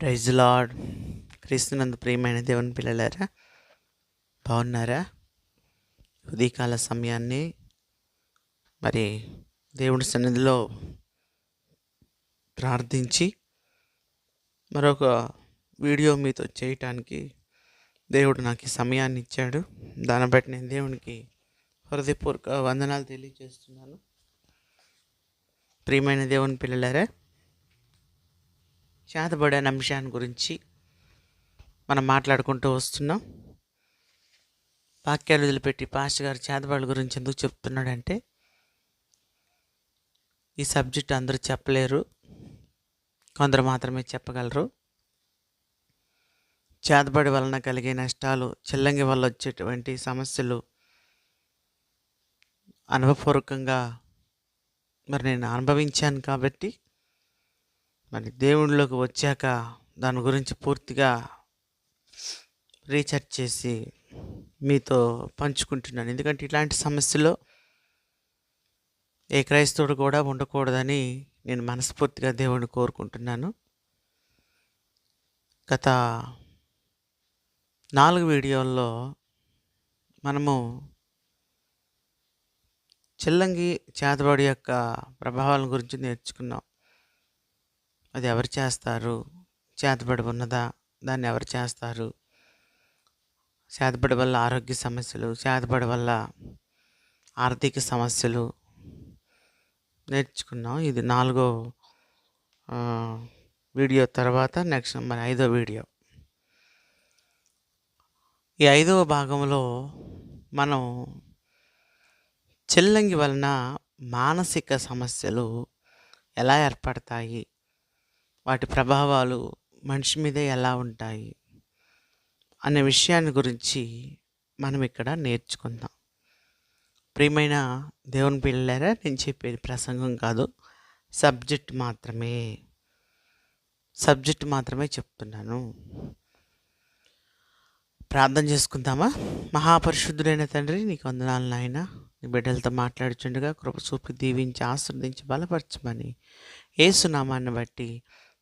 Praise lord. క్రీస్తునందు ప్రియమైన దేవుని పిల్లలారా, బాగున్నారా? ఉదయకాల సమయాన్ని మరి దేవుడి సన్నిధిలో ప్రార్థించి మరొక వీడియో మీతో చేయటానికి దేవుడు నాకు ఈ సమయాన్ని ఇచ్చాడు. దాన్ని బట్టి నేను దేవునికి హృదయపూర్వక వందనాలు తెలియజేస్తున్నాను. ప్రియమైన దేవుని పిల్లలారా, చేతబడే అంశాన్ని గురించి మనం మాట్లాడుకుంటూ వస్తున్నాం. వాక్యాలు వదిలిపెట్టి పాస్టర్ గారు చేతబడుల గురించి ఎందుకు చెప్తున్నాడంటే, ఈ సబ్జెక్ట్ అందరూ చెప్పలేరు, కొందరు మాత్రమే చెప్పగలరు. చేతబడి వలన కలిగే నష్టాలు, చిల్లంగి వల్ల వచ్చేటువంటి సమస్యలు అనుభవపూర్వకంగా మరి నేను అనుభవించాను కాబట్టి మరి దేవుళ్ళలోకి వచ్చాక దాని గురించి పూర్తిగా రీసెర్చ్ చేసి మీతో పంచుకుంటున్నాను. ఎందుకంటే ఇలాంటి సమస్యలో ఏ క్రైస్తవుడు కూడా ఉండకూడదని నేను మనస్ఫూర్తిగా దేవుడిని కోరుకుంటున్నాను. గత 4 వీడియోల్లో మనము చిల్లంగి చేతబడి యొక్క ప్రభావాల గురించి నేర్చుకున్నాం. అది ఎవరు చేస్తారు, చేతబడి ఉన్నదా, దాన్ని ఎవరు చేస్తారు, చేతబడి వల్ల ఆరోగ్య సమస్యలు, చేతబడి వల్ల ఆర్థిక సమస్యలు నేర్చుకున్నాం. ఇది 4వ వీడియో తర్వాత నెక్స్ట్ మరి 5వ వీడియో. ఈ 5వ భాగంలో మనం చిల్లంగి వలన మానసిక సమస్యలు ఎలా ఏర్పడతాయి, వాటి ప్రభావాలు మనిషి మీద ఎలా ఉంటాయి అనే విషయాన్ని గురించి మనం ఇక్కడ నేర్చుకుందాం. ప్రియమైన దేవుని పిల్లలారా, నేను చెప్పేది ప్రసంగం కాదు, సబ్జెక్ట్ మాత్రమే చెప్తున్నాను. ప్రార్థన చేసుకుందామా? మహాపరిశుద్ధుడైన తండ్రి, నీకు వందనాలు నాయన. నీ బిడ్డలతో మాట్లాడుచుండగా కృప చూపి దీవించి ఆశీర్వదించి బలపరచమని యేసు నామాన్ని బట్టి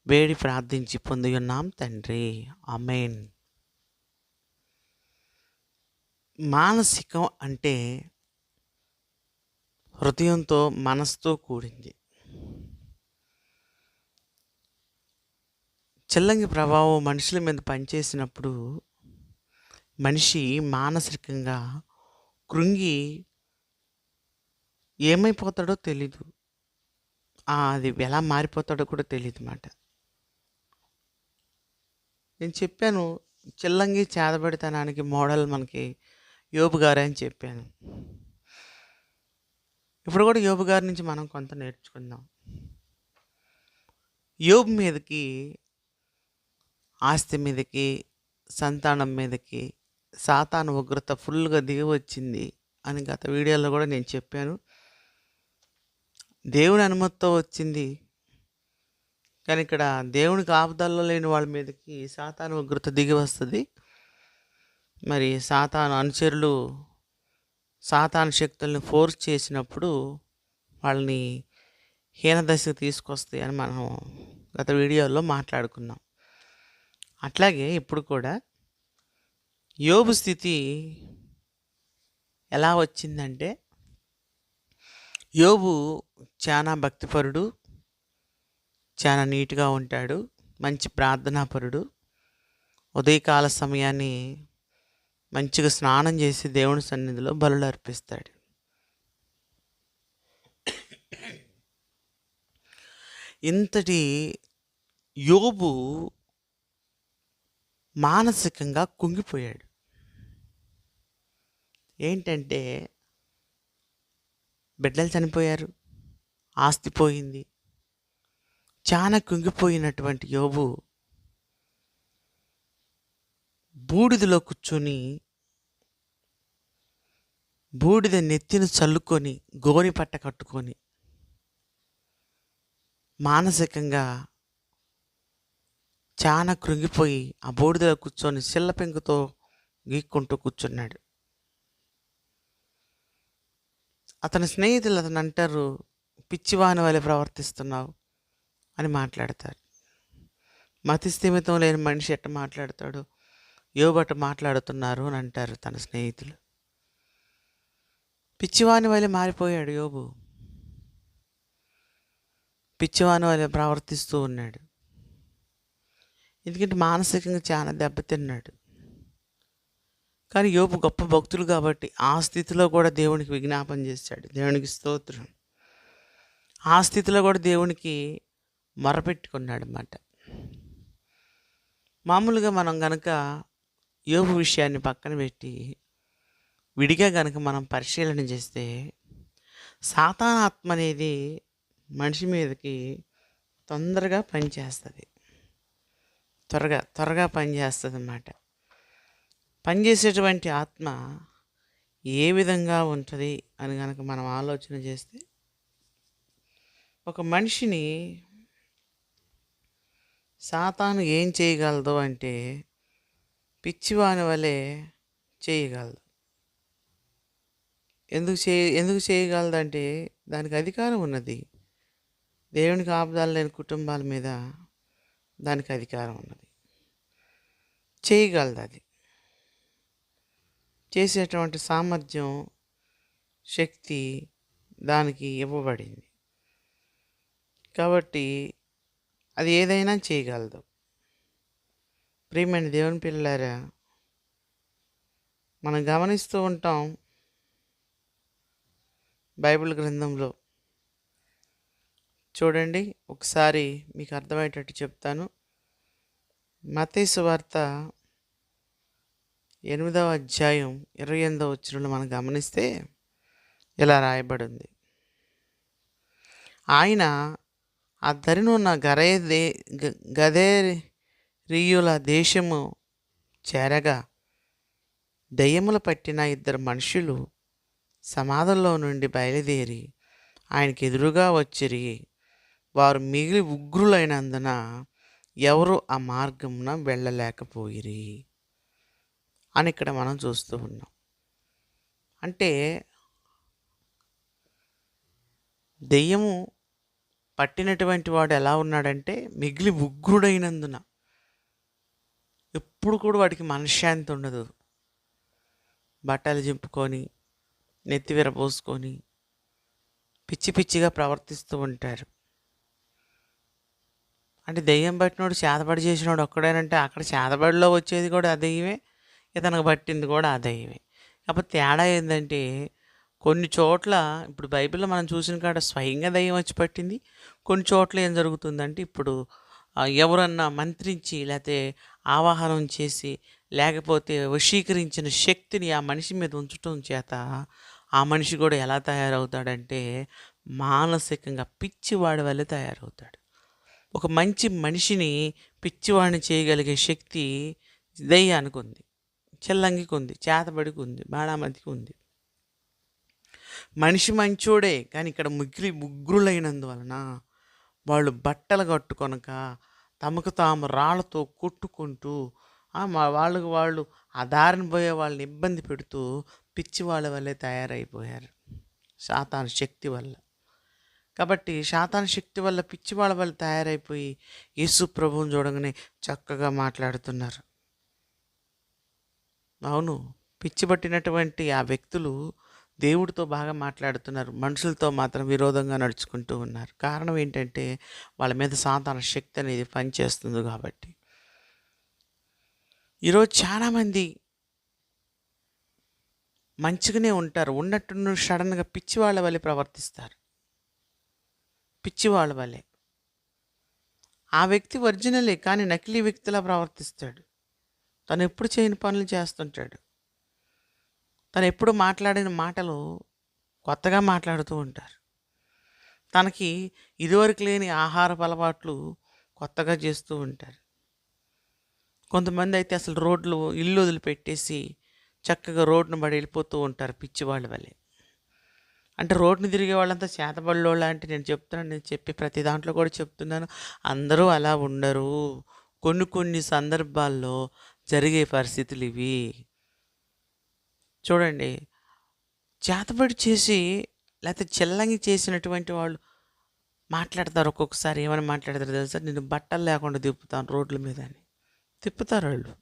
వేడి ప్రార్థించి పొంది ఉన్నాం తండ్రి, ఆమేన్. మానసికం అంటే హృదయంతో మనసుతో కూడింది. చిల్లంగి ప్రభావం మనుషుల మీద పనిచేసినప్పుడు మనిషి మానసికంగా కృంగి ఏమైపోతాడో తెలీదు, అది ఎలా మారిపోతాడో కూడా తెలియదు మాట. నేను చెప్పాను, చిల్లంగి చేతబడితనానికి మోడల్ మనకి యోబు గారే అని చెప్పాను. ఇప్పుడు కూడా యోబు గారి నుంచి మనం కొంత నేర్చుకుందాం. యోబు మీదకి, ఆస్తి మీదకి, సంతానం మీదకి సాతాను ఉగ్రత ఫుల్గా దిగి వచ్చింది అని గత వీడియోలో కూడా నేను చెప్పాను. దేవుని అనుమతితో వచ్చింది, కానీ ఇక్కడ దేవునికి ఆపదల్లో లేని వాళ్ళ మీదకి సాతాను ఉగ్రత దిగి వస్తుంది. మరి సాతాను అనుచరులు సాతాను శక్తుల్ని ఫోర్స్ చేసినప్పుడు వాళ్ళని హీనదశకు తీసుకొస్తాయి అని మనం గత వీడియోలో మాట్లాడుకున్నాం. అట్లాగే ఇప్పుడు కూడా యోబు స్థితి ఎలా వచ్చిందంటే, యోబు చాలా భక్తిపరుడు, చాలా నీట్గా ఉంటాడు, మంచి ప్రార్థనాపరుడు. ఉదయకాల సమయాన్ని మంచిగా స్నానం చేసి దేవుని సన్నిధిలో బలులు అర్పిస్తాడు. ఇంతటి యోబు మానసికంగా కుంగిపోయాడు. ఏంటంటే, బిడ్డలు చనిపోయారు, ఆస్తి పోయింది, చాలా కుంగిపోయినటువంటి యోబు బూడిదలో కూర్చొని బూడిద నెత్తిని చల్లుకొని గోని పట్ట కట్టుకొని మానసికంగా చాలా కృంగిపోయి ఆ బూడిదలో కూర్చొని సిల్ల పెంకుతో గీక్కుంటూ కూర్చున్నాడు. అతని స్నేహితులు అతను అంటారు, పిచ్చివాని వలె ప్రవర్తిస్తున్నావు అని మాట్లాడతారు. మతిస్థిమితం లేని మనిషి ఎట్ట మాట్లాడతాడు, యోబు అట్ట మాట్లాడుతున్నారు అని అంటారు తన స్నేహితులు. పిచ్చివాని వలె మారిపోయాడు యోబు. పిచ్చివాని వలె ప్రవర్తిస్తూ ఉన్నాడు. ఎందుకంటే మానసికంగా చాలా దెబ్బతిన్నాడు. కానీ యోబు గొప్ప భక్తులు కాబట్టి ఆ స్థితిలో కూడా దేవునికి విజ్ఞాపన చేశాడు. దేవునికి స్తోత్రం. ఆ స్థితిలో కూడా దేవునికి మొరపెట్టుకున్నాడు అన్నమాట. మామూలుగా మనం గనక యోబు విషయాన్ని పక్కన పెట్టి విడిగా గనక మనం పరిశీలన చేస్తే, సాతాను ఆత్మ అనేది మనిషి మీదకి తొందరగా పనిచేస్తుంది. త్వరగా పనిచేస్తుంది అన్నమాట. పనిచేసేటువంటి ఆత్మ ఏ విధంగా ఉంటుంది అని కనుక మనం ఆలోచన చేస్తే, ఒక మనిషిని సాతాను ఏం చేయగలదు అంటే పిచ్చివాని వలె చేయగలదు. ఎందుకు చేయగలదంటే దానికి అధికారం ఉన్నది. దేవునికి ఆపదలు లేని కుటుంబాల మీద దానికి అధికారం ఉన్నది. చేయగలదు. అది చేసేటువంటి సామర్థ్యం, శక్తి దానికి ఇవ్వబడింది. కాబట్టి అది ఏదైనా చేయగలదు. ప్రియమైన దేవుని పిల్లలారా, మనం గమనిస్తూ ఉంటాం బైబిల్ గ్రంథంలో. చూడండి, ఒకసారి మీకు అర్థమయ్యేటట్టు చెప్తాను. మత్తయి సువార్త 8వ అధ్యాయం 28వ వచనంలో మనం గమనిస్తే ఇలా రాయబడింది. ఆయన ఆ దరినున్న గదేరీయుల దేశము చేరగా దయ్యములు పట్టిన 2 మనుషులు సమాధుల్లో నుండి బయలుదేరి ఆయనకి ఎదురుగా వచ్చిరి. వారు మిగిలి ఉగ్రులైనందున ఎవరు ఆ మార్గమున వెళ్ళలేకపోయిరి అని ఇక్కడ మనం చూస్తూ ఉన్నాం. అంటే దెయ్యము పట్టినటువంటి వాడు ఎలా ఉన్నాడంటే మిగిలి ఉగ్రుడైనందున. ఎప్పుడు కూడా వాడికి మనశ్శాంతి ఉండదు. బట్టలు చింపుకొని నెత్తి విరపోసుకొని పిచ్చి పిచ్చిగా ప్రవర్తిస్తూ ఉంటారు. అంటే దెయ్యం పట్టినోడు చేతబడి చేసినోడు ఒక్కడేనంటే అక్కడ చేతబడిలో వచ్చేది కూడా ఆ దెయ్యమే, ఇతనికి పట్టింది కూడా ఆ దెయ్యమే. కాకపోతే తేడా ఏంటంటే కొన్ని చోట్ల ఇప్పుడు బైబిల్లో మనం చూసిన కాడ స్వయంగా దెయ్యం వచ్చి పట్టింది. కొన్ని చోట్ల ఏం జరుగుతుందంటే ఇప్పుడు ఎవరన్నా మంత్రించి లేకపోతే ఆవాహనం చేసి లేకపోతే వశీకరించిన శక్తిని ఆ మనిషి మీద ఉంచటం చేత ఆ మనిషి కూడా ఎలా తయారవుతాడంటే మానసికంగా పిచ్చివాడి వల్లే తయారవుతాడు. ఒక మంచి మనిషిని పిచ్చివాడిని చేయగలిగే శక్తి దెయ్యానికి ఉంది, చెల్లంగికి ఉంది, చేతబడికి ఉంది, బాణామతికి ఉంది. మనిషి మంచోడే, కానీ ఇక్కడ ముగ్గురులైనందువలన వాళ్ళు బట్టలు కట్టుకొనక తమకు తాము రాళ్లతో కొట్టుకుంటూ వాళ్ళు ఆ దారిని పోయే వాళ్ళని ఇబ్బంది పెడుతూ పిచ్చి వాళ్ళ వల్లే తయారైపోయారు సాతాను శక్తి వల్ల. కాబట్టి సాతాను శక్తి వల్ల పిచ్చి వాళ్ళ వల్ల తయారైపోయి యేసు ప్రభువుని చూడగానే చక్కగా మాట్లాడుతున్నారు. అవును, పిచ్చి పట్టినటువంటి ఆ వ్యక్తులు దేవుడితో బాగా మాట్లాడుతున్నారు, మనుషులతో మాత్రం విరోధంగా నడుచుకుంటూ ఉన్నారు. కారణం ఏంటంటే వాళ్ళ మీద సాతాను శక్తి అనేది పనిచేస్తుంది కాబట్టి. ఈరోజు చాలామంది మంచిగానే ఉంటారు, ఉన్నట్టు సడన్గా పిచ్చి వాళ్ళ వల్లే ప్రవర్తిస్తారు. పిచ్చి వాళ్ళ వల్లే ఆ వ్యక్తి ఒరిజినలే, కానీ నకిలీ వ్యక్తిలా ప్రవర్తిస్తాడు. తను ఎప్పుడు చేయని పనులు చేస్తుంటాడు. తను ఎప్పుడు మాట్లాడిన మాటలు కొత్తగా మాట్లాడుతూ ఉంటారు. తనకి ఇదివరకు లేని ఆహారపు అలవాట్లు కొత్తగా చేస్తూ ఉంటారు. కొంతమంది అయితే అసలు ఇల్లు వదిలిపెట్టేసి చక్కగా రోడ్డును పడి వెళ్ళిపోతూ ఉంటారు పిచ్చి వాళ్ళ వల్లే. అంటే రోడ్డుని తిరిగే వాళ్ళంతా చేతబడిలోళ్ళ అంటే నేను చెప్పి ప్రతి దాంట్లో కూడా చెప్తున్నాను, అందరూ అలా ఉండరు. కొన్ని సందర్భాల్లో జరిగే పరిస్థితులు ఇవి. చూడండి, చేతబడి చేసి లేకపోతే చెల్లంగి చేసినటువంటి వాళ్ళు మాట్లాడతారు. ఒక్కొక్కసారి ఏమని మాట్లాడతారో తెలుసా? నేను బట్టలు లేకుండా తిప్పుతాను రోడ్ల మీద అని. తిప్పుతారు వాళ్ళు.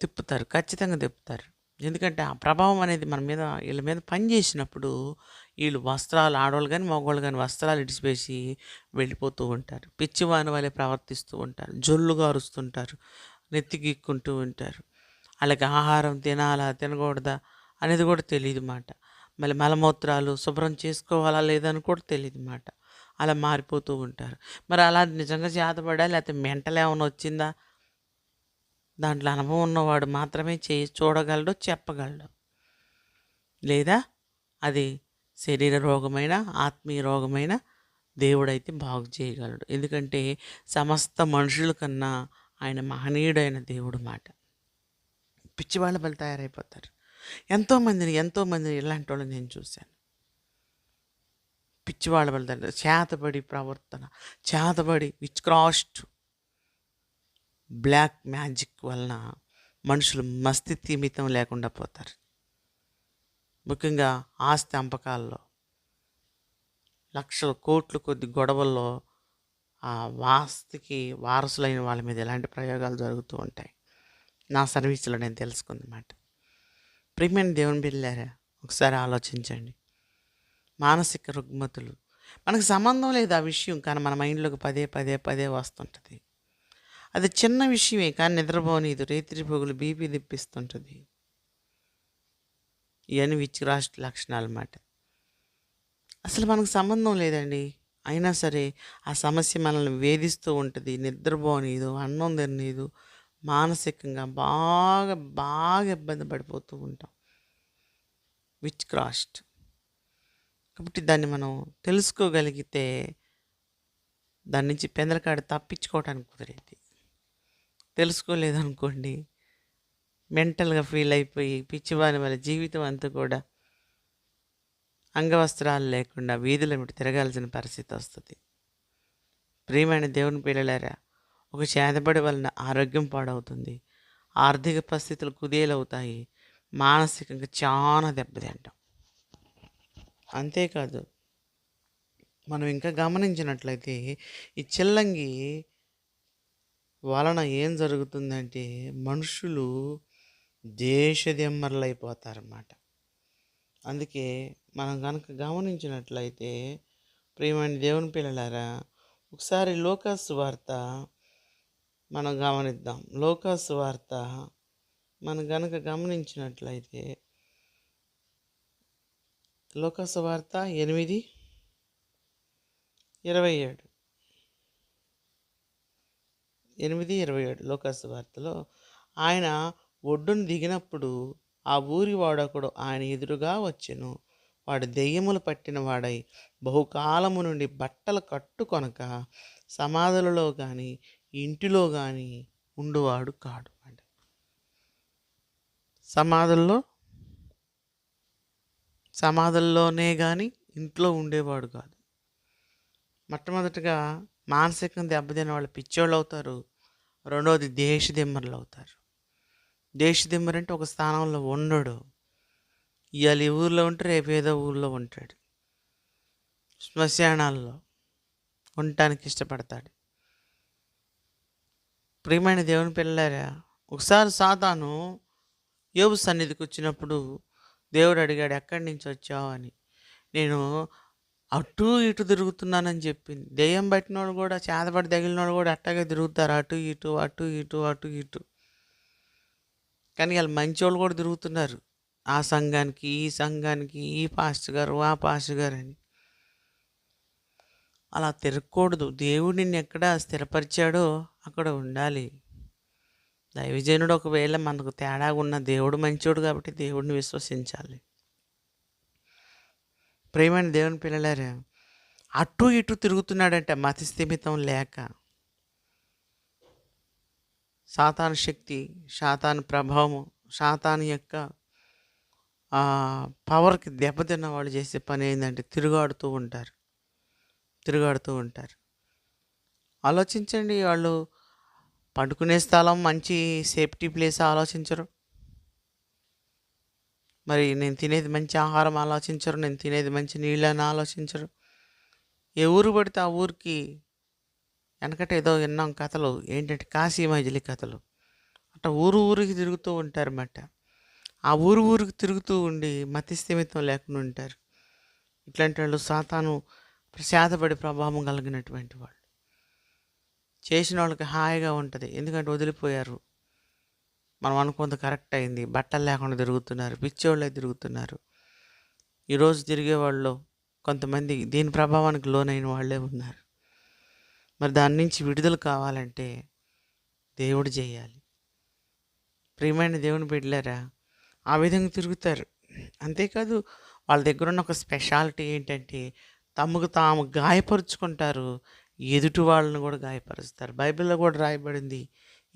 తిప్పుతారు. ఖచ్చితంగా తిప్పుతారు. ఎందుకంటే ఆ ప్రభావం అనేది మన మీద వీళ్ళ మీద పని చేసినప్పుడు వీళ్ళు వస్త్రాలు ఆడవాళ్ళు గానీ, మగవాళ్ళు గానీ వస్త్రాలు ఇడిచిపేసి వెళ్ళిపోతూ ఉంటారు. పిచ్చివాని వలె ప్రవర్తిస్తూ ఉంటారు. జొల్లుగా అరుస్తుంటారు. నెత్తి గీక్కుంటూ ఉంటారు. ఆళ్ళకి ఆహారం తినాలా, తినకూడదా అనేది కూడా తెలీదు మాట. మళ్ళీ మలమూత్రాలు శుభ్రం చేసుకోవాలా లేదా అని కూడా తెలీదు మాట. అలా మారిపోతూ ఉంటారు. మరి అలా నిజంగా చేతబడా లేకపోతే మెంటల్ ఏమైనా వచ్చిందా? దాంట్లో అనుభవం ఉన్నవాడు మాత్రమే చూడగలడు, చెప్పగలడు. లేదా అది శరీర రోగమైన, ఆత్మీయ రోగమైన దేవుడైతే బాగు చేయగలడు. ఎందుకంటే సమస్త మనుషుల కన్నా ఆయన మహనీయుడైన దేవుడు మాట. పిచ్చివాళ్ళ బలి తయారైపోతారు. ఎంతోమందిని ఇలాంటి వాళ్ళని నేను చూశాను. పిచ్చివాళ్ళ బలి చేతబడి ప్రవర్తన, చేతబడి విచ్ బ్లాక్ మ్యాజిక్ వలన మనుషులు మస్తిమితం లేకుండా పోతారు. ముఖ్యంగా ఆస్తి అంపకాల్లో లక్షల కోట్ల కొద్ది గొడవల్లో ఆ ఆస్తికి వారసులైన వాళ్ళ మీద ఎలాంటి ప్రయోగాలు జరుగుతూ ఉంటాయి. నా సర్వీసులో నేను తెలుసుకుందన్నమాట. ప్రియమైన దేవుని బిడ్డలారా, ఒకసారి ఆలోచించండి. మానసిక రుగ్మతులు మనకు సంబంధం లేదు ఆ విషయం, కానీ మన మైండ్లోకి పదే పదే పదే వస్తుంటుంది. అది చిన్న విషయమే, కానీ నిద్రపోనీదు, రేత్రి పొగులు బీపీ తెప్పిస్తుంటుంది. ఇవన్నీ విచ్చిరాష్ట్ర లక్షణాలు అన్నమాట. అసలు మనకు సంబంధం లేదండి, అయినా సరే ఆ సమస్య మనల్ని వేధిస్తూ ఉంటుంది. నిద్రపోనీదు, అన్నం తిననీదు, మానసికంగా బాగా బాగా ఇబ్బంది పడిపోతూ ఉంటాం. విచ్ క్రాస్ట్. కాబట్టి దాన్ని మనం తెలుసుకోగలిగితే దాని నుంచి పెందలకాడ తప్పించుకోవడానికి కుదిరేది. తెలుసుకోలేదనుకోండి, మెంటల్గా ఫీల్ అయిపోయి పిచ్చివాని వల్ల జీవితం అంతా కూడా అంగవస్త్రాలు లేకుండా వీధుల మీద తిరగాల్సిన పరిస్థితి వస్తుంది. ప్రియమైన దేవుని పిల్లలారా, ఒక చేతబడి వలన ఆరోగ్యం పాడవుతుంది, ఆర్థిక పరిస్థితులు కుదేలవుతాయి, మానసికంగా చాలా దెబ్బతింటాం. అంతేకాదు, మనం ఇంకా గమనించినట్లయితే ఈ చిల్లంగి వలన ఏం జరుగుతుందంటే మనుషులు దేశదిమ్మరులైపోతారన్నమాట. అందుకే మనం కనుక గమనించినట్లయితే ప్రియమైన దేవుని పిల్లలారా, ఒకసారి లూకాసు వార్త మనం గమనిద్దాం. లూకాసు వార్త మనం కనుక గమనించినట్లయితే లూకాసు వార్త 8:27 8:27 లూకాసు వార్తలో ఆయన ఒడ్డును దిగినప్పుడు ఆ ఊరి వాడొకడు ఆయన ఎదురుగా వచ్చెను. వాడు దెయ్యములు పట్టిన వాడై బహుకాలము నుండి బట్టలు కట్టుకొనక సమాధులలో కానీ ఇంటిలో కానీ ఉండువాడు కాడు. అంటే సమాధుల్లోనే కానీ ఇంట్లో ఉండేవాడు కాదు. మొట్టమొదటిగా మానసికంగా దెబ్బతిన్న వాళ్ళు పిచ్చోళ్ళు అవుతారు. రెండవది దేశదిమ్మరులు అవుతారు. దేశదిమ్మరు అంటే ఒక స్థానంలో ఉండడు. ఇవాళ ఈ ఊర్లో ఉంటే రేపు ఏదో ఊర్లో ఉంటాడు. శ్మశానాల్లో ఉండటానికి ఇష్టపడతాడు. ప్రియమైన దేవుని పిల్లలారా, ఒకసారి సాతాను యోబు సన్నిధికి వచ్చినప్పుడు దేవుడు అడిగాడు, ఎక్కడి నుంచి వచ్చావు అని. నేను అటు ఇటు తిరుగుతున్నానని చెప్పింది. దెయ్యం పట్టినోడు కూడా, చేతబడి తగిలినోడు కూడా అట్టాగే తిరుగుతారు, అటు ఇటు అటు ఇటు అటు ఇటు. కానీ వాళ్ళు మంచోళ్ళు కూడా తిరుగుతున్నారు, ఆ సంఘానికి ఈ సంఘానికి, ఈ పాస్టర్ గారు ఆ పాస్టర్ గారు అని. అలా తిరగకూడదు. దేవుడు నిన్ను ఎక్కడ స్థిరపరిచాడో అక్కడ ఉండాలి. దైవజనుడు ఒకవేళ మనకు తేడా ఉన్న, దేవుడు మంచోడు కాబట్టి దేవుడిని విశ్వసించాలి. ప్రియమైన దేవుని పిల్లలారా, అటు ఇటు తిరుగుతున్నాడంటే మతి స్థిమితం లేక. సాతాను శక్తి, సాతాను ప్రభావం, సాతాను యొక్క పవర్కి దెబ్బతిన్న వాళ్ళు చేసే పని ఏంటంటే తిరుగాడుతూ ఉంటారు. ఆలోచించండి, వాళ్ళు పండుకునే స్థలం మంచి సేఫ్టీ ప్లేస్ ఆలోచించరు. మరి నేను తినేది మంచి ఆహారం ఆలోచించరు. నేను తినేది మంచి నీళ్ళని ఆలోచించరు. ఏ ఊరు పడితే ఆ ఊరికి వెనకట ఏదో విన్నాం కథలు ఏంటంటే కాశీ మజిలీ కథలు. అట్లా ఊరు ఊరికి తిరుగుతూ ఉంటారన్నమాట. ఆ ఊరు ఊరికి తిరుగుతూ ఉండి మతి స్థిమితం లేకుండా ఉంటారు. ఇట్లాంటి వాళ్ళు సాతాను ప్రసాదపడి ప్రభావం కలిగినటువంటి వాళ్ళు. చేసిన వాళ్ళకి హాయిగా ఉంటుంది, ఎందుకంటే వదిలిపోయారు. మనం అనుకుంది కరెక్ట్ అయింది, బట్టలు లేకుండా తిరుగుతున్నారు, పిచ్చోళ్ళే తిరుగుతున్నారు. ఈరోజు తిరిగే వాళ్ళు కొంతమంది దీని ప్రభావానికి లోనైన వాళ్ళే ఉన్నారు. మరి దాని నుంచి విడుదల కావాలంటే దేవుడు చేయాలి. ప్రియమైన దేవుని బిడ్డలారా, ఆ విధంగా తిరుగుతారు. అంతేకాదు, వాళ్ళ దగ్గర ఉన్న ఒక స్పెషాలిటీ ఏంటంటే తమకు తాము గాయపరుచుకుంటారు, ఎదుటి వాళ్ళని కూడా గాయపరుస్తారు. బైబిల్లో కూడా రాయబడింది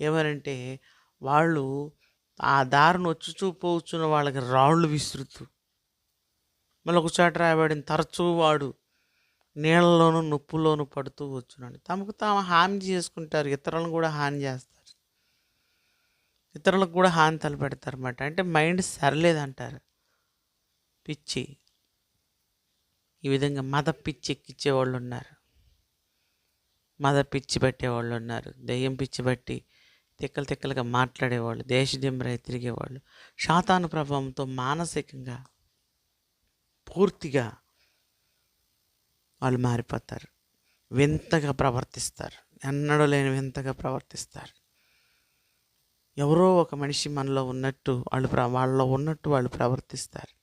ఏమనంటే, వాళ్ళు ఆ దారిని వచ్చుచూ పోచున్న వాళ్ళకి రాళ్ళు విసురుతూ. మళ్ళీ ఒకచోట రాయబడింది, తరచూ వాడు నీళ్ళలోను నొప్పులోను పడుతూ వచ్చునని. తమకు తాము హాని చేసుకుంటారు, ఇతరులను కూడా హాని చేస్తారు, ఇతరులకు కూడా హాని తలపెడతారు అన్నమాట. అంటే మైండ్ సరలేదంటారు, పిచ్చి. ఈ విధంగా మద పిచ్చి ఎక్కించేవాళ్ళు ఉన్నారు, మద పిచ్చి పెట్టేవాళ్ళు ఉన్నారు, దెయ్యం పిచ్చి బట్టి తిక్కలు తిక్కలుగా మాట్లాడేవాళ్ళు, దేశదిమ్మరై తిరిగేవాళ్ళు. సాతాను ప్రభావంతో మానసికంగా పూర్తిగా వాళ్ళు మారిపోతారు, వింతగా ప్రవర్తిస్తారు, ఎన్నడూ లేని వింతగా ప్రవర్తిస్తారు. ఎవరో ఒక మనిషి మనలో ఉన్నట్టు వాళ్ళలో ఉన్నట్టు వాళ్ళు ప్రవర్తిస్తారు.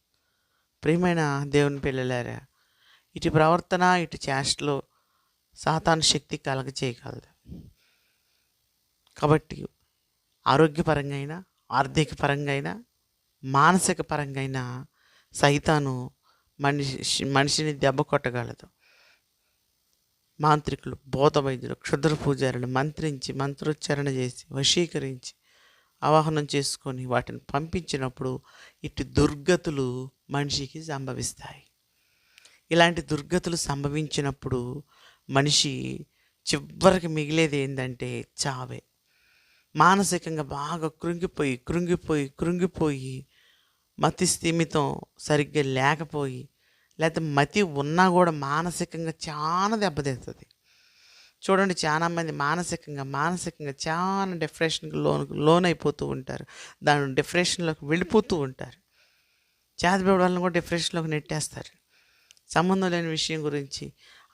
ప్రియమైన దేవుని పిల్లలారా, ఇటు ప్రవర్తన ఇటు చేష్టలో సాతాను శక్తి కలగ చేయగలదు. కాబట్టి ఆరోగ్యపరంగా అయినా, ఆర్థిక పరంగా అయినా, మానసిక పరంగా అయినా సైతాను మనిషిని దెబ్బ కొట్టగలదు. మాంత్రికులు, బోధ వైద్యులు, క్షుద్ర పూజారులు మంత్రించి మంత్రోచ్చారణ చేసి వశీకరించి ఆవాహనం చేసుకొని వాటిని పంపించినప్పుడు ఇటు దుర్గతులు మనిషికి సంభవిస్తాయి. ఇలాంటి దుర్గతులు సంభవించినప్పుడు మనిషి చివరికి మిగిలేది ఏంటంటే చావే. మానసికంగా బాగా కృంగిపోయి మతి స్థిమితం సరిగ్గా లేకపోయి, లేకపోతే మతి ఉన్నా కూడా మానసికంగా చాలా దెబ్బతింటుంది. చూడండి, చాలామంది మానసికంగా చాలా డిప్రెషన్కి లోనైపోతూ ఉంటారు, దాని డిప్రెషన్లోకి వెళ్ళిపోతూ ఉంటారు. చేతబడి వాళ్ళని కూడా డిప్రెషన్లోకి నెట్టేస్తారు. సంబంధం లేని విషయం గురించి,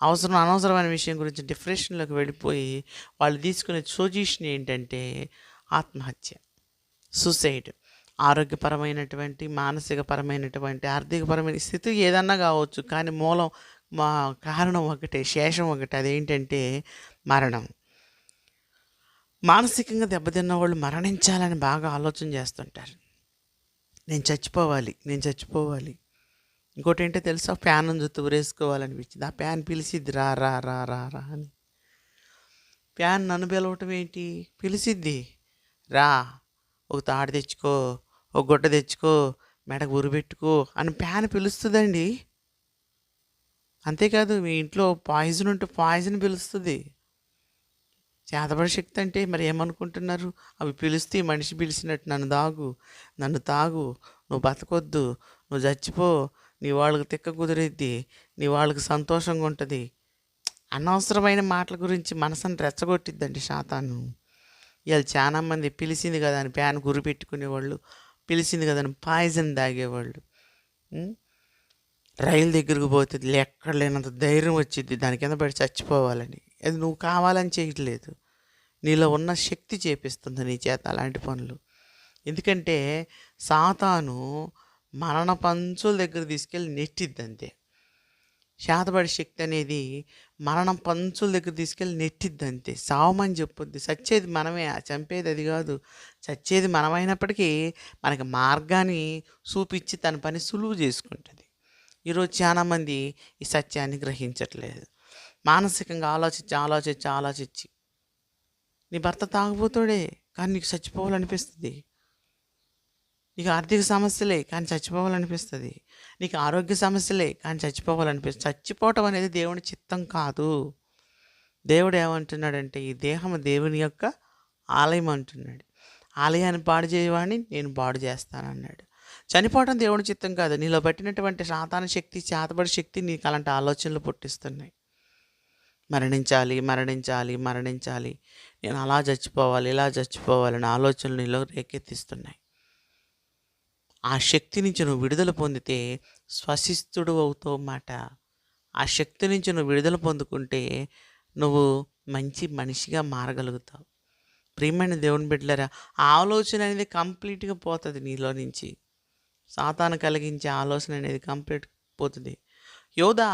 అనవసరమైన విషయం గురించి డిప్రెషన్లోకి వెళ్ళిపోయి వాళ్ళు తీసుకునే సొల్యూషన్ ఏంటంటే ఆత్మహత్య, సూసైడ్. ఆరోగ్యపరమైనటువంటి, మానసికపరమైనటువంటి, ఆర్థికపరమైన స్థితి ఏదన్నా కావచ్చు, కానీ కారణం ఒకటే, శేషం ఒకటే, అదేంటంటే మరణం. మానసికంగా దెబ్బతిన్న వాళ్ళు మరణించాలని బాగా ఆలోచన చేస్తుంటారు. నేను చచ్చిపోవాలి. ఇంకోటి ఏంటో తెలుసా, ఫ్యాన్ జుత్తు ఊరేసుకోవాలనిపించింది. ఆ ఫ్యాన్ పిలిచిద్ది, రా రా రా రా రా అని. ఫ్యాన్ నన్ను పిలవటం ఏంటి, పిలిచిద్ది, రా, ఒక తాడు తెచ్చుకో, ఒక గుడ్డ తెచ్చుకో, మెడకు ఉరిపెట్టుకో అని ఫ్యాన్ పిలుస్తుందండి. అంతేకాదు, మీ ఇంట్లో పాయిజన్ ఉంటే పాయిజన్ పిలుస్తుంది. చేతబడి శక్తి అంటే మరి ఏమనుకుంటున్నారు, అవి పిలిస్తే మనిషి పిలిచినట్టు నన్ను తాగు, నువ్వు బతకొద్దు, నువ్వు చచ్చిపో, నీ వాళ్ళకి తిక్క కుదిరిద్ది, నీ వాళ్ళకి సంతోషంగా ఉంటుంది. అనవసరమైన మాటల గురించి మనసుని రెచ్చగొట్టిద్దండి సాతాను. ఇవాళ చాలామంది పిలిచింది కదా అని ప్యాన్ గురి పెట్టుకునేవాళ్ళు, పిలిచింది కదా అని పాయిజన్ తాగేవాళ్ళు. రైలు దగ్గరకు పోతే ఎక్కడ లేనంత ధైర్యం వచ్చింది దాని కింద పడి చచ్చిపోవాలని. అది నువ్వు కావాలని చేయట్లేదు, నీలో ఉన్న శక్తి చేపిస్తుంది నీ చేత అలాంటి పనులు. ఎందుకంటే సాతాను మరణ పంచుల దగ్గర తీసుకెళ్ళి నెట్టిద్ది అంతే. శాతపడి శక్తి అనేది మరణం పంచుల దగ్గర తీసుకెళ్ళి నెట్టిద్ది అంతే. సావమని చెప్పుద్ది, చచ్చేది మనమే, చంపేది అది కాదు. చచ్చేది మనమైనప్పటికీ మనకి మార్గాన్ని చూపించి తన పని సులువు చేసుకుంటుంది. ఈరోజు చాలామంది ఈ సత్యాన్ని గ్రహించట్లేదు. మానసికంగా ఆలోచించి నీ భర్త తాగుబోతాడే కానీ నీకు చచ్చిపోవాలనిపిస్తుంది, నీకు ఆర్థిక సమస్యలే కానీ చచ్చిపోవాలనిపిస్తుంది, నీకు ఆరోగ్య సమస్యలే కానీ చచ్చిపోవాలనిపిస్తుంది. చచ్చిపోవటం అనేది దేవుని చిత్తం కాదు. దేవుడు ఏమంటున్నాడంటే, ఈ దేహం దేవుని యొక్క ఆలయం అంటున్నాడు. ఆలయాన్ని పాడు చేయవాడిని నేను పాడు చేస్తానన్నాడు. చనిపోవటం దేవుని చిత్తం కాదు. నీలో పట్టినటువంటి సాతాను శక్తి, చేతబడి శక్తి నీకు అలాంటి ఆలోచనలు పుట్టిస్తున్నాయి. మరణించాలి, మరణించాలి, మరణించాలి, నేను అలా చచ్చిపోవాలి, ఇలా చచ్చిపోవాలని ఆలోచనలు నీలో రేకెత్తిస్తున్నాయి. ఆ శక్తి నుంచి నువ్వు విడుదల పొందితే స్వస్థుడు అవుతావు మాట. ఆ శక్తి నుంచి నువ్వు విడుదల పొందుకుంటే నువ్వు మంచి మనిషిగా మారగలుగుతావు. ప్రియమైన దేవుని బిడ్డలారా, ఆ ఆలోచన అనేది కంప్లీట్గా పోతుంది నీలో నుంచి. సాతాను కలిగించే ఆలోచన అనేది కంప్లీట్ పోతుంది. యోధా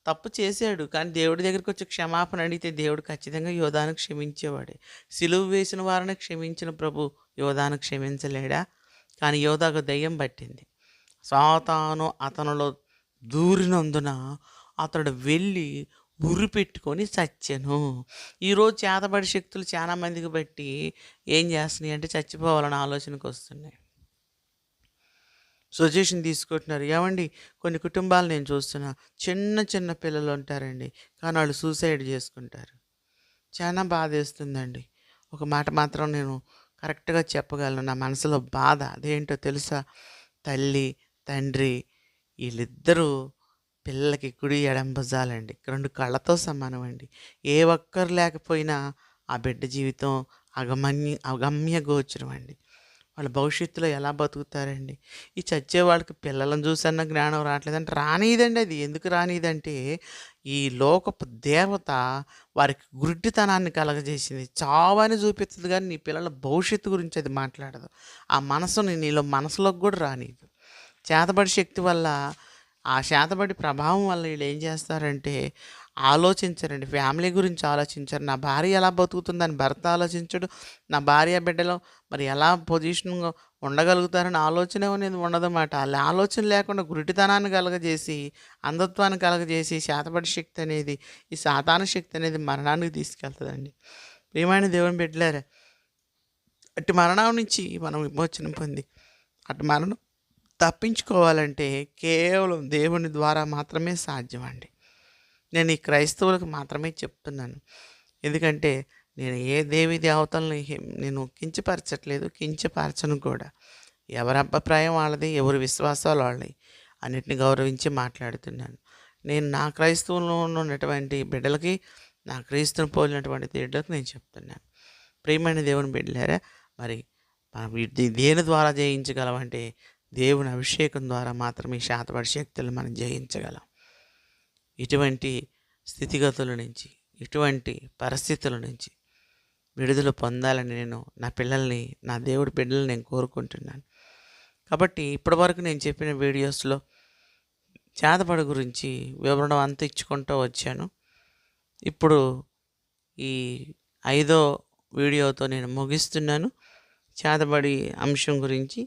తప్పు చేశాడు, కానీ దేవుడి దగ్గరికి వచ్చి క్షమాపణ అడిగితే దేవుడు ఖచ్చితంగా యోధాను క్షమించేవాడే. సిలువ వేసిన వారిని క్షమించిన ప్రభు యోధాను క్షమించలేడా? కానీ యోధాకు దయ్యం పట్టింది. సాతాను అతనిలో దూరినందున అతడు వెళ్ళి ఉరి పెట్టుకొని చచ్చెను. ఈరోజు చేతబడి శక్తులు చాలా మందికి బట్టి ఏం చేస్తున్నాయి అంటే చచ్చిపోవాలని ఆలోచనకు వస్తున్నాయి. సజెషన్ తీసుకుంటున్నారు. ఏమండి, కొన్ని కుటుంబాలు నేను చూస్తున్నా, చిన్న చిన్న పిల్లలు ఉంటారండి, కానీ వాళ్ళు సూసైడ్ చేసుకుంటారు. చాలా బాధేస్తుందండి. ఒక మాట మాత్రం నేను కరెక్ట్గా చెప్పగలను, నా మనసులో బాధ అదేంటో తెలుసా? తల్లి తండ్రి వీళ్ళిద్దరూ పిల్లలకి కుడి ఎడం భుజాలండి, రెండు కళ్ళతో సమానం అండి. ఏ ఒక్కరు లేకపోయినా ఆ బిడ్డ జీవితం అగమ్య గోచరం అండి. వాళ్ళ భవిష్యత్తులో ఎలా బతుకుతారండి? ఈ చచ్చే వాళ్ళకి పిల్లలను చూసన్న జ్ఞానం రావట్లేదంటే రానిదండి. అది ఎందుకు రానిదంటే ఈ లోకపు దేవత వారికి గుడ్డితనాన్ని కలగజేసింది. చావని చూపిస్తుంది కానీ నీ పిల్లల భవిష్యత్తు గురించి అది మాట్లాడదు. ఆ మనసుని నీలో మనసులోకి కూడా రానిదు. చేతబడి శక్తి వల్ల, ఆ చేతబడి ప్రభావం వల్ల వీళ్ళు ఏం చేస్తారంటే ఆలోచించరండి. ఫ్యామిలీ గురించి ఆలోచించరు. నా భార్య ఎలా బతుకుతుందని భర్త ఆలోచించడు. నా భార్య బిడ్డలో మరి ఎలా పొజిషన్గా ఉండగలుగుతారని ఆలోచన అనేది ఉండదన్నమాట. వాళ్ళ ఆలోచన లేకుండా గురిటితనాన్ని కలగజేసి, అంధత్వాన్ని కలగజేసి, చేతబడి శక్తి అనేది, ఈ సాతాన శక్తి అనేది మరణానికి తీసుకెళ్తుందండి. ప్రియమైన దేవుని బిడ్డలారా, అటు మరణం నుంచి మనం విమోచన పొంది అటు మరణం తప్పించుకోవాలంటే కేవలం దేవుని ద్వారా మాత్రమే సాధ్యం అండి. నేను ఈ క్రైస్తవులకు మాత్రమే చెప్తున్నాను. ఎందుకంటే నేను ఏ దేవి దేవతల్ని నేను కించపరచట్లేదు, కించపరచను కూడా. ఎవరి అభిప్రాయం వాళ్ళది, ఎవరి విశ్వాసాలు వాళ్ళవి, అన్నిటిని గౌరవించి మాట్లాడుతున్నాను. నేను నా క్రైస్తవంలో ఉన్నటువంటి బిడ్డలకి, నా క్రీస్తుని పోలినటువంటి బిడ్డలకు నేను చెప్తున్నాను. ప్రియమైన దేవుని బిడ్డలారా, మరి మనం దేని ద్వారా జయించగలమంటే దేవుని అభిషేకం ద్వారా మాత్రమే శాతపడి శక్తులు మనం జయించగలం. ఇటువంటి స్థితిగతుల నుంచి, ఇటువంటి పరిస్థితుల నుంచి విడుదల పొందాలని నేను నా పిల్లల్ని, నా దేవుడి బిడ్డల్ని నేను కోరుకుంటున్నాను. కాబట్టి ఇప్పటివరకు నేను చెప్పిన వీడియోస్లో చేతబడి గురించి వివరణ అంతా ఇచ్చుకుంటూ వచ్చాను. ఇప్పుడు ఈ 5వ వీడియోతో నేను ముగిస్తున్నాను. చేతబడి అంశం గురించి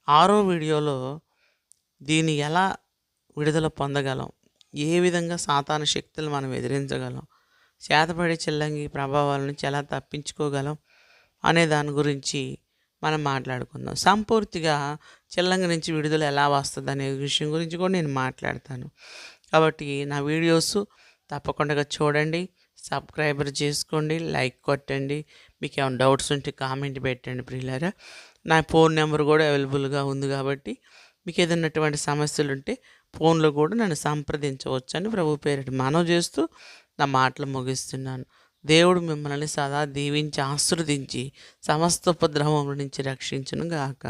6వ వీడియోలో దీన్ని ఎలా విడుదల పొందగలం, ఏ విధంగా సాతాను శక్తులు మనం ఎదిరించగలం, చేతబడి చిల్లంగి ప్రభావాల నుంచి ఎలా తప్పించుకోగలం అనే దాని గురించి మనం మాట్లాడుకుందాం. సంపూర్తిగా చిల్లంగి నుంచి విడుదల ఎలా వస్తుంది అనే విషయం గురించి కూడా నేను మాట్లాడతాను. కాబట్టి నా వీడియోస్ తప్పకుండా చూడండి, సబ్స్క్రైబర్ చేసుకోండి, లైక్ కొట్టండి. మీకు ఏమైనా డౌట్స్ ఉంటే కామెంట్ పెట్టండి ప్రియులారా. నా ఫోన్ నెంబర్ కూడా అవైలబుల్గా ఉంది కాబట్టి మీకు ఏదైనటువంటి సమస్యలు ఉంటే ఫోన్లో కూడా నన్ను సంప్రదించవచ్చని ప్రభు పేరిట మనవి చేస్తూ నా మాటలు ముగిస్తున్నాను. దేవుడు మిమ్మల్ని సదా దీవించి ఆశీర్వదించి సమస్త ఉపద్రవముల నుంచి రక్షించును గాక.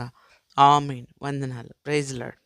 ఆమేన్. వందనాలు. Praise lord.